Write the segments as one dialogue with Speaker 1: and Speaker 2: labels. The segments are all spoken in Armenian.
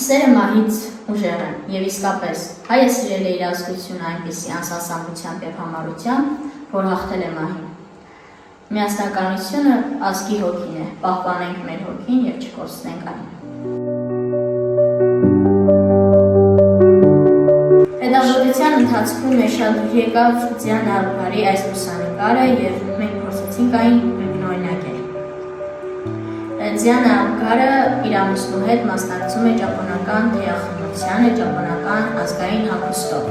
Speaker 1: Սերը մահից ուժեղ է, և իսկապես հայը սիրել է իր ազգությունը այնպիսի անսասանությամբ և համառությամբ, որ հաղթել է մահին։ Միասնականությունը ազգի հոգին է, պահպանենք մեր հոգին և չկորցնենք այն։ Հետազոտության ընթացքում մեր շատ դուր եկավ Դիանա Ալգարի այս լուսանկարը և մենք փորձեցինք այն նույնօրինակել։ Դիանա Ալգարը իր ամուսնու հետ մասնակցում է ճապոնական թեյախմությանը ճապոնական ազգային հագուստով։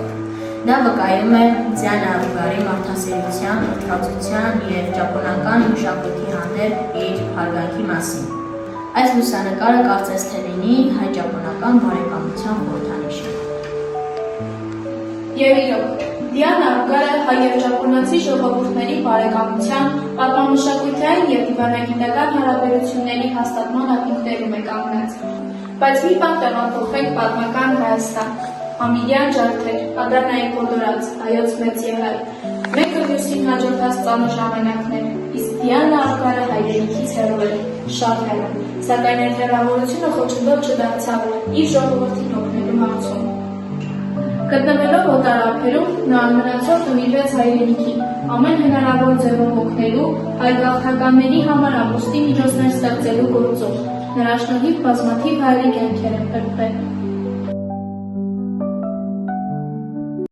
Speaker 1: Նա վկայում է Դիանա Ալգարի մարդասիրության, ուրթացության և ճապոնական մշակույթի հանդեպ իր հարգանքի մասին։ Այս լուսանկարը կարծես թե լինի հայ-ճապոնական բարեկամության խորհրդանիշը։
Speaker 2: Եվ իրոք, Դիանա Ալգարը հայ և ճապոնացի ժողովուրդների բարեկամության, պատմամշակութային և դիվանագիտական հարաբերությունների հաստատման ակունքներում է կանգնած։ Բայց մի բան տեղափոխվենք պատմական Հայաստան, ամիրյան ջարդեր, Ադրանայի կոտորած, հայոց մեծ եղայր, մեկը մյուսին հաջորդած ծանր ժամանակներ, իսկ Դիանա Ալգարը հայրենիքից հեռու էր, շատ հեռու, սակայն այդ հեռավորությունը խոչընդոտ չդարձավ իր ժողովրդին օգնելու հարցում։ Գտնվելով օտար ափերում, նա անմնացող նվիրվեց հայրենիքին, ամեն հնարավոր ձևով օգնելու, հայ գաղթականների համար ապուստի միջոցներ ստեղծելու գործով։ Նրա շնորհիվ բազմաթիվ հայերի կյանքեր են փրկվել։